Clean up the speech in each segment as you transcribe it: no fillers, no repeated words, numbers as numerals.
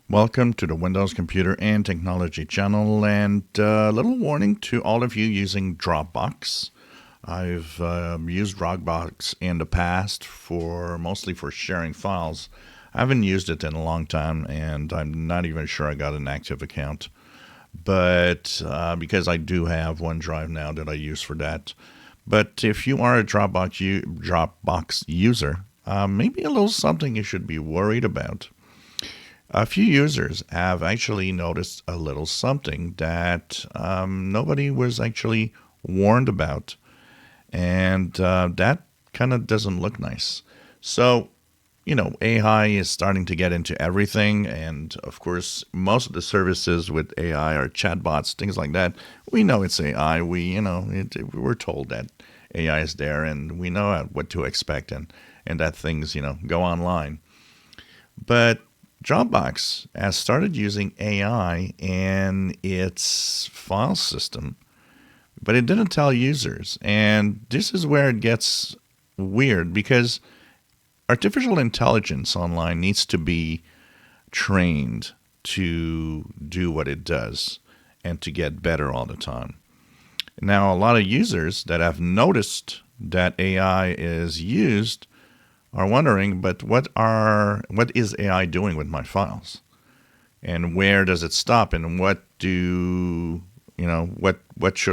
Welcome to the Windows Computer and Technology channel, and a little warning to all of you using Dropbox. I've used Dropbox in the past mostly for sharing files. I haven't used it in a long time, and I'm not even sure I got an active account. But because I do have OneDrive now that I use for that. But if you are a Dropbox user, maybe a little something you should be worried about. A few users have actually noticed a little something that nobody was actually warned about, and that kind of doesn't look nice. So, AI is starting to get into everything, and of course, most of the services with AI are chatbots, things like that. We know it's AI. We're told that AI is there, and we know what to expect, and that things, go online. But Dropbox has started using AI in its file system, but it didn't tell users. And this is where it gets weird because artificial intelligence online needs to be trained to do what it does and to get better all the time. Now, a lot of users that have noticed that AI is used are wondering, but what is AI doing with my files, and where does it stop, and what should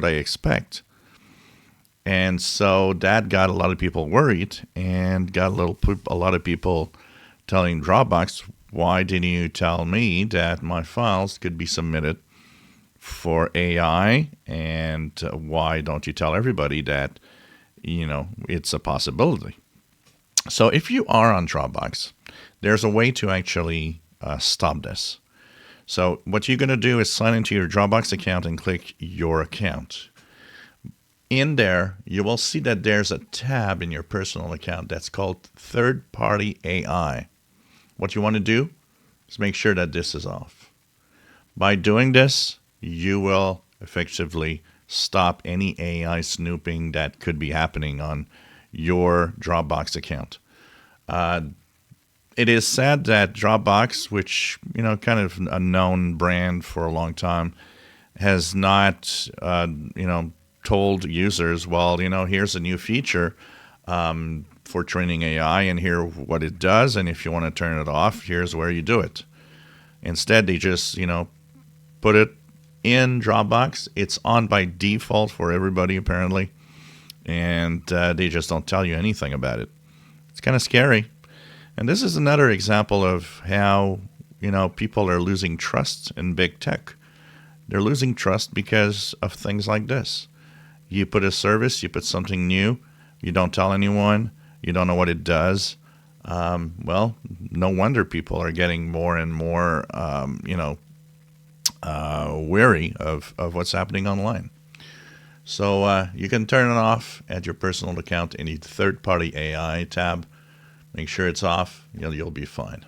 I expect? And so that got a lot of people worried, and got a lot of people telling Dropbox, why didn't you tell me that my files could be submitted for AI, and why don't you tell everybody that it's a possibility? So if you are on Dropbox, there's a way to actually stop this. So what you're going to do is sign into your Dropbox account and click Your Account. In there, you will see that there's a tab in your personal account that's called Third Party AI. What you want to do is make sure that this is off. By doing this, you will effectively stop any AI snooping that could be happening on your Dropbox account. It is sad that Dropbox, which kind of a known brand for a long time, has not told users, well, here's a new feature for training AI, and here what it does, and if you want to turn it off, here's where you do it. Instead, they just put it in Dropbox. It's on by default for everybody apparently. And they just don't tell you anything about it. It's kind of scary. And this is another example of how, people are losing trust in big tech. They're losing trust because of things like this. You put a service, you put something new, you don't tell anyone, you don't know what it does. Well, no wonder people are getting more and more, wary of what's happening online. So you can turn it off at your personal account in the third-party AI tab. Make sure it's off. You'll be fine.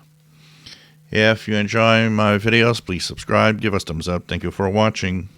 If you enjoy my videos, please subscribe. Give us a thumbs up. Thank you for watching.